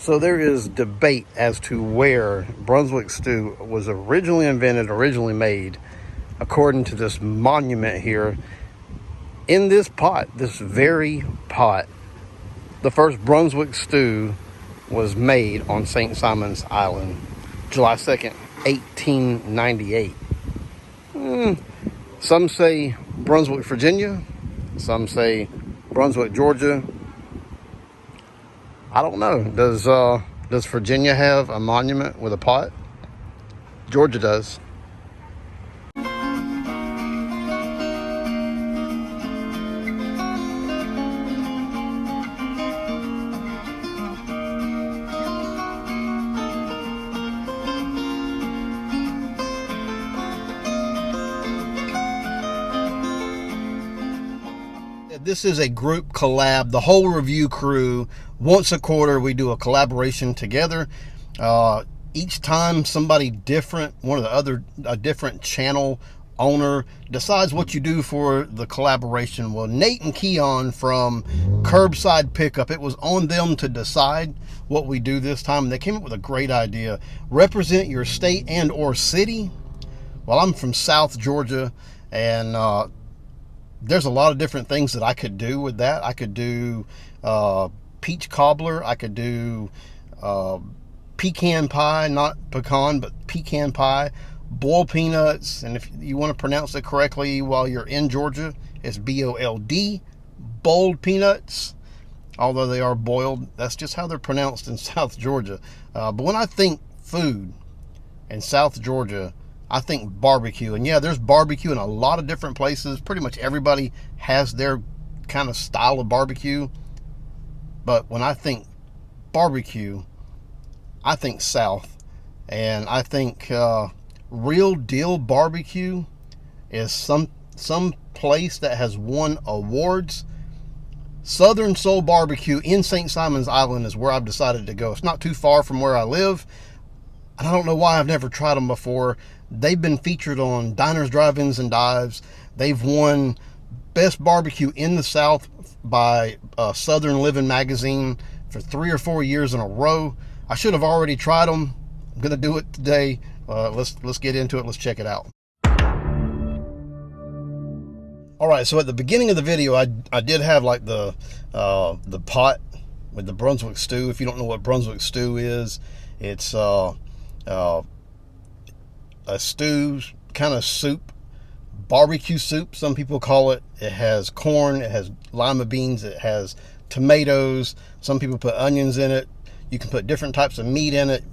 So there is debate as to where Brunswick stew was originally invented, originally made, according to this monument here. In this pot, this very pot, the first Brunswick stew was made on St. Simon's Island, July 2nd, 1898. Some say Brunswick, Virginia. Some say Brunswick, Georgia. I don't know. Does Virginia have a monument with a pot? Georgia does. This is a group collab. The whole review crew, once a quarter, we do a collaboration together. Each time somebody different, a different channel owner decides what you do for the collaboration. Well, Nate and Keon from Curbside Pickup, it was on them to decide what we do this time. And they came up with a great idea. Represent your state and or city. Well, I'm from South Georgia, and there's a lot of different things that I could do with that. I could do peach cobbler. I could do pecan pie, not pecan, but pecan pie, boiled peanuts. And if you want to pronounce it correctly while you're in Georgia, it's B-O-L-D, boiled peanuts. Although they are boiled, that's just how they're pronounced in South Georgia. But when I think food in South Georgia, I think barbecue. And yeah, there's barbecue in a lot of different places. Pretty much everybody has their kind of style of barbecue. But when I think barbecue, I think South. And I think real deal barbecue is some place that has won awards. Southern Soul Barbecue in St. Simon's Island is where I've decided to go. It's not too far from where I live. And I don't know why I've never tried them before. They've been featured on Diners, Drive-Ins, and Dives. They've won Best Barbecue in the South by Southern Living magazine for 3 or 4 years in a row. I should have already tried them. I'm going to do it today. Let's get into it. Let's check it out. All right, so at the beginning of the video, I did have like the pot with the Brunswick stew. If you don't know what Brunswick stew is, it's a stew kind of soup, barbecue soup, some people call it. It has corn, it has lima beans, it has tomatoes. Some people put onions in it. You can put different types of meat in it,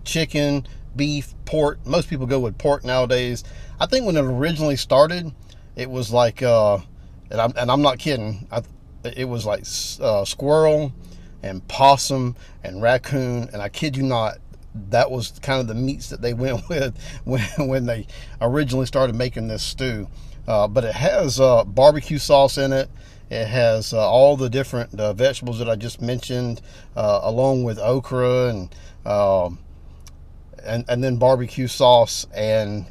chicken, beef, pork. Most people go with pork nowadays. I think when it originally started, it was like, and I'm not kidding, it was like squirrel and possum and raccoon, and I kid you not, that was kind of the meats that they went with when they originally started making this stew. But it has barbecue sauce in it. It has all the different vegetables that I just mentioned, along with okra and then barbecue sauce. And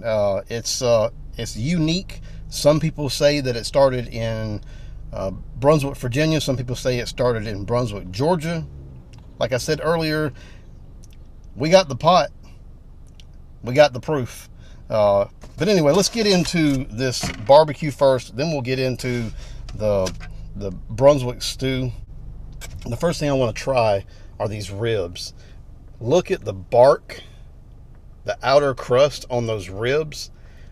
it's unique. Some people say that it started in Brunswick, Virginia. Some people say it started in Brunswick, Georgia. Like I said earlier, we got the pot, we got the proof. But anyway, let's get into this barbecue first, then we'll get into the Brunswick stew. The first thing I want to try are these ribs. Look at the bark, the outer crust on those ribs.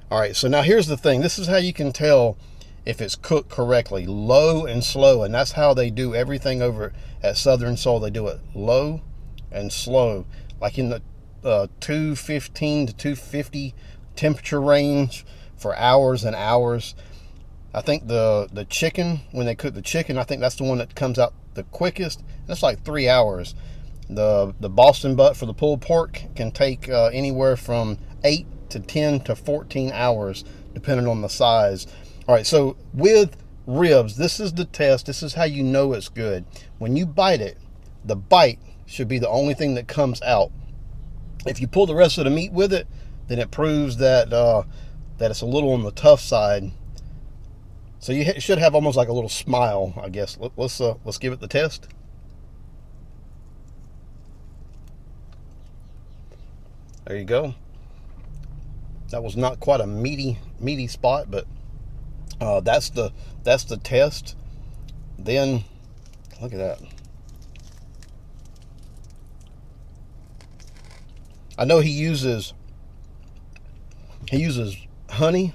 All right, so now here's the thing. This is how you can tell if it's cooked correctly. Low and slow, and that's how they do everything over at Southern Soul. They do it low and slow, like in the 215 to 250 temperature range for hours and hours. I think the chicken, when they cook the chicken, I think that's the one that comes out the quickest. That's like 3 hours. The Boston butt for the pulled pork can take anywhere from 8 to 10 to 14 hours, depending on the size. All right, so with ribs, this is the test. This is how you know it's good. When you bite it, the bite should be the only thing that comes out. If you pull the rest of the meat with it, then it proves that that it's a little on the tough side. So you should have almost like a little smile, I guess. Let's give it the test. There you go. That was not quite a meaty spot, but that's the test. Then look at that. I know he uses honey,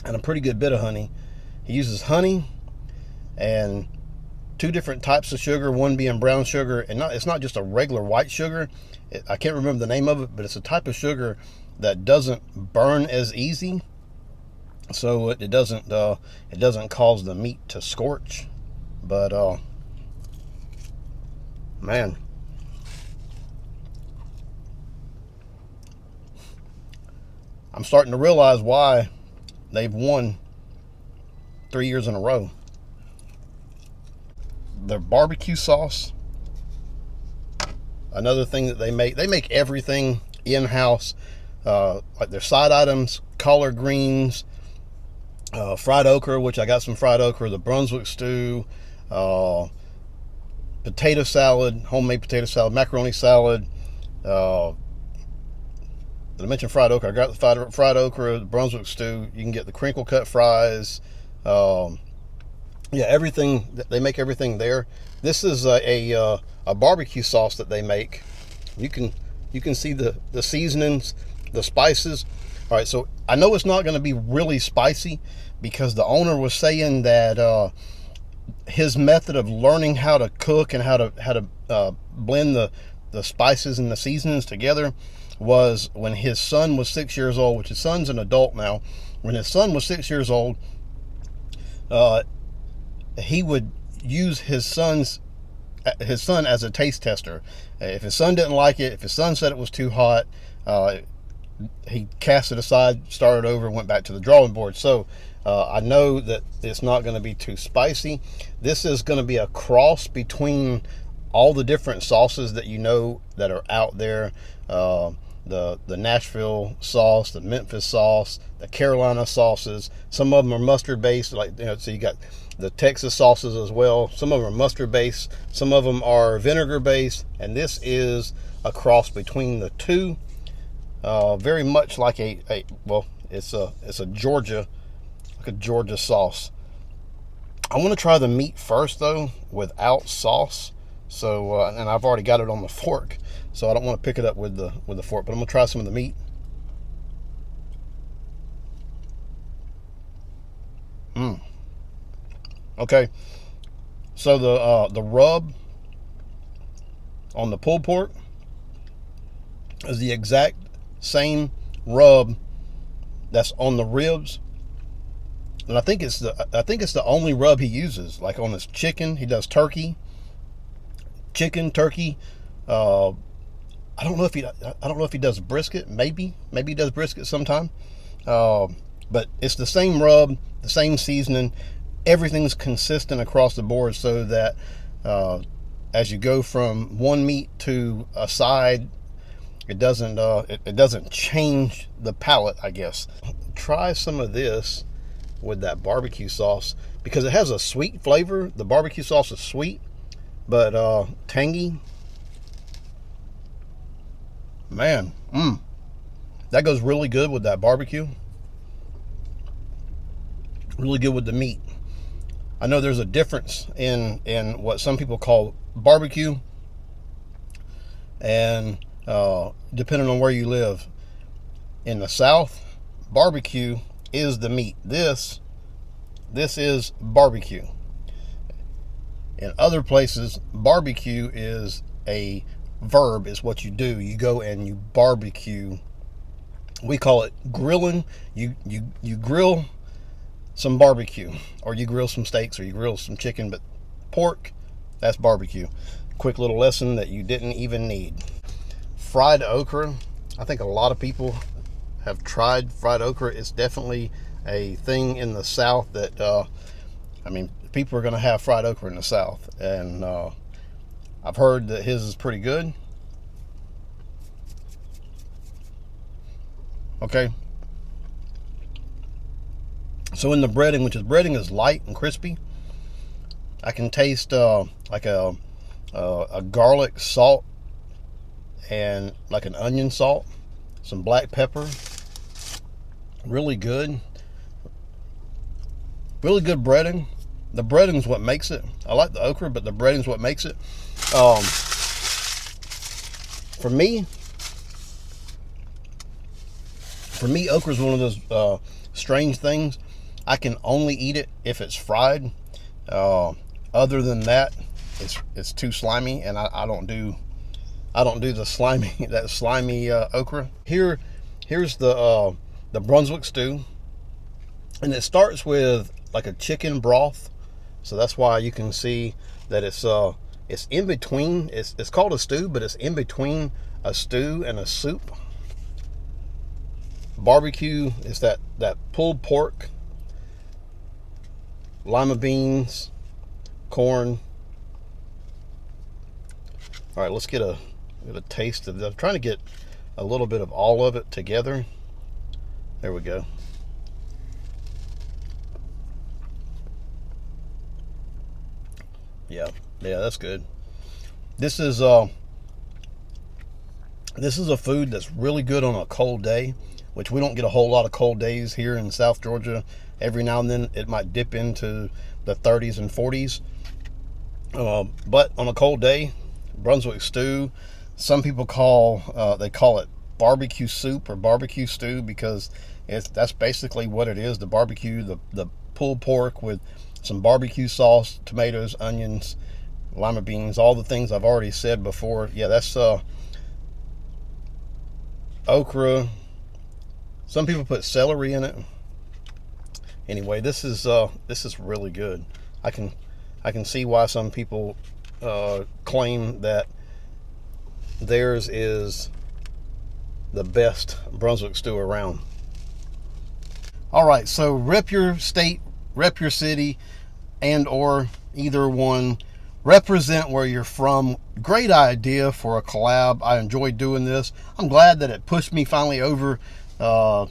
and a pretty good bit of honey. He uses honey and 2 different types of sugar, one being brown sugar, and it's not just a regular white sugar. I can't remember the name of it, but it's a type of sugar that doesn't burn as easy, so it doesn't cause the meat to scorch. But man, I'm starting to realize why they've won 3 years in a row. Their barbecue sauce, another thing that they make everything in-house, like their side items, collard greens, fried okra, which I got some fried okra, the Brunswick stew, potato salad, homemade potato salad, macaroni salad. Did I mention fried okra? I got the fried okra, the Brunswick stew. You can get the crinkle cut fries. Yeah, everything. They make everything there. This is a barbecue sauce that they make. You can see the seasonings, the spices. All right, so I know it's not going to be really spicy because the owner was saying that his method of learning how to cook and how to blend the spices and the seasonings together was when his son was 6 years old, which his son's an adult now. When his son was 6 years old, he would use his son as a taste tester. If his son didn't like it, if his son said it was too hot, he cast it aside, started over, and went back to the drawing board. So I know that it's not going to be too spicy. This is going to be a cross between all the different sauces that you know that are out there. The Nashville sauce, the Memphis sauce, the Carolina sauces. Some of them are mustard based, like, you know, so you got the Texas sauces as well. Some of them are mustard based, some of them are vinegar based, and this is a cross between the two. Very much like it's a Georgia sauce. I want to try the meat first though, without sauce. So and I've already got it on the fork, so I don't want to pick it up with the fork. But I'm gonna try some of the meat. Okay, so the rub on the pulled pork is the exact same rub that's on the ribs, and I think it's the only rub he uses. Like on his chicken, he does turkey. I don't know if he does brisket. Maybe he does brisket sometime. But it's the same rub, the same seasoning. Everything's consistent across the board, so that as you go from one meat to a side, it doesn't change the palate, I guess. Try some of this with that barbecue sauce, because it has a sweet flavor. The barbecue sauce is sweet, but tangy. Man, that goes really good with that barbecue. Really good with the meat. I know there's a difference in what some people call barbecue, and depending on where you live. In the South, barbecue is the meat. This is barbecue. In other places, barbecue is a verb, is what you do. You go and you barbecue. We call it grilling. You grill some barbecue, or you grill some steaks, or you grill some chicken, but pork, that's barbecue. Quick little lesson that you didn't even need. Fried okra. I think a lot of people have tried fried okra. It's definitely a thing in the South that, people are going to have fried okra in the South, and I've heard that his is pretty good. Okay. So in the breading, breading is light and crispy, I can taste like a garlic salt and like an onion salt, some black pepper. Really good. Really good breading. The breading's what makes it. I like the okra, but the breading's what makes it. For me, okra is one of those strange things. I can only eat it if it's fried. Other than that, it's too slimy, and I don't do the slimy okra. Here's the Brunswick stew, and it starts with like a chicken broth, so that's why you can see that it's in between. It's called a stew, but it's in between a stew and a soup. Barbecue is that pulled pork, lima beans, corn. All right, let's get a taste of this. I'm trying to get a little bit of all of it together. There we go. Yeah, that's good. This is a food that's really good on a cold day, which we don't get a whole lot of cold days here in South Georgia. Every now and then it might dip into the 30s and 40s. But on a cold day, Brunswick stew, some people call it barbecue soup or barbecue stew, because that's basically what it is. The barbecue, the pulled pork with some barbecue sauce, tomatoes, onions, lima beans, all the things I've already said before. Yeah, that's okra. Some people put celery in it. Anyway, this is really good. I can see why some people claim that theirs is the best Brunswick stew around. All right, so rep your state, rep your city, and or either one. Represent where you're from. Great idea for a collab. I enjoyed doing this. I'm glad that it pushed me finally over to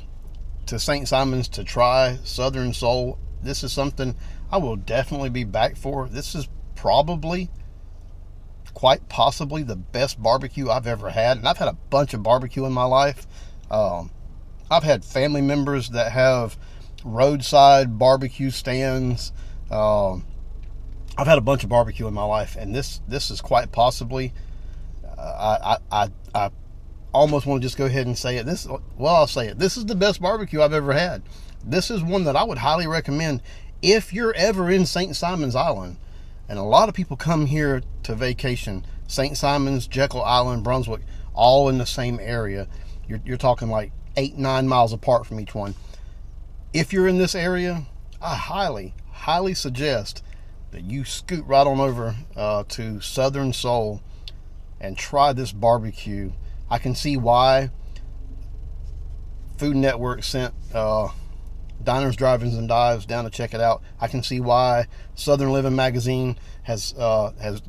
St. Simon's to try Southern Soul. This is something I will definitely be back for. This is probably, quite possibly, the best barbecue I've ever had. And I've had a bunch of barbecue in my life. I've had family members that have roadside barbecue stands. I've had a bunch of barbecue in my life, and this is quite possibly, I almost want to just go ahead and say it. I'll say it. This is the best barbecue I've ever had. This is one that I would highly recommend if you're ever in St. Simon's Island. And a lot of people come here to vacation. St. Simon's, Jekyll Island, Brunswick, all in the same area. You're talking like 8-9 miles apart from each one. If you're in this area, I highly suggest that you scoot right on over to Southern Soul and try this barbecue. I can see why Food Network sent Diners, Drive-Ins, and Dives down to check it out. I can see why Southern Living Magazine has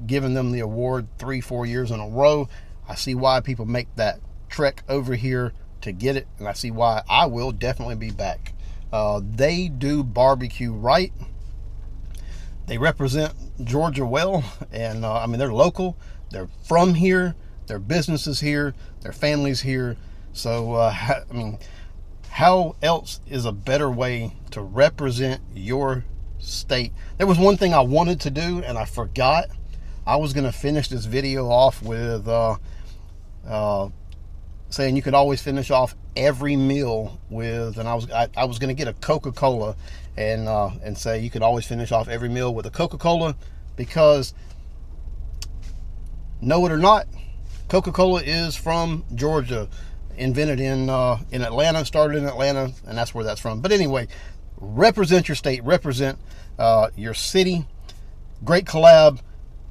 given them the award 3-4 years in a row. I see why people make that trek over here to get it, and I see why I will definitely be back. They do barbecue right. They represent Georgia well, and I mean, they're local. They're from here. Their business is here. Their family's here. So, I mean, how else is a better way to represent your state? There was one thing I wanted to do, and I forgot. I was going to finish this video off with saying you could always finish off every meal with, and I was going to get a Coca-Cola and say you could always finish off every meal with a Coca-Cola, because know it or not, Coca-Cola is from Georgia, invented in Atlanta, started in Atlanta, and that's where that's from. But anyway, represent your state, represent your city. Great collab.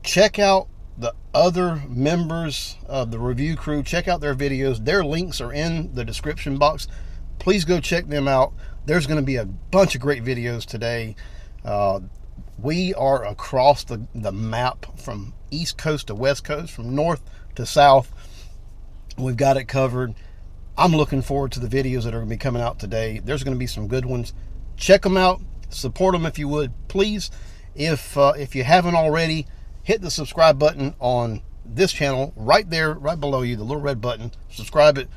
Check out the other members of the review crew. Check out their videos. Their links are in the description box. Please go check them out. There's going to be a bunch of great videos today. We are across the map from East Coast to West Coast, from north to south. We've got it covered. I'm looking forward to the videos that are going to be coming out today. There's going to be some good ones. Check them out. Support them if you would, please. If you haven't already, hit the subscribe button on this channel right there, right below you, the little red button. Subscribe it.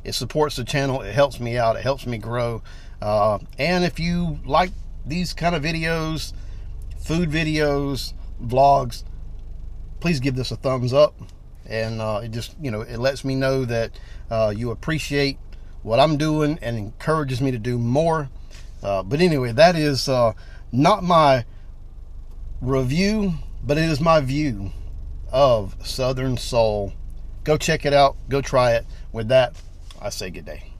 It supports the channel. It helps me out. It helps me grow. And if you like these kind of videos, food videos, vlogs, please give this a thumbs up. And it just, it lets me know that you appreciate what I'm doing and encourages me to do more. But anyway, that is not my review, but it is my view of Southern Soul. Go check it out. Go try it. With that, I say good day.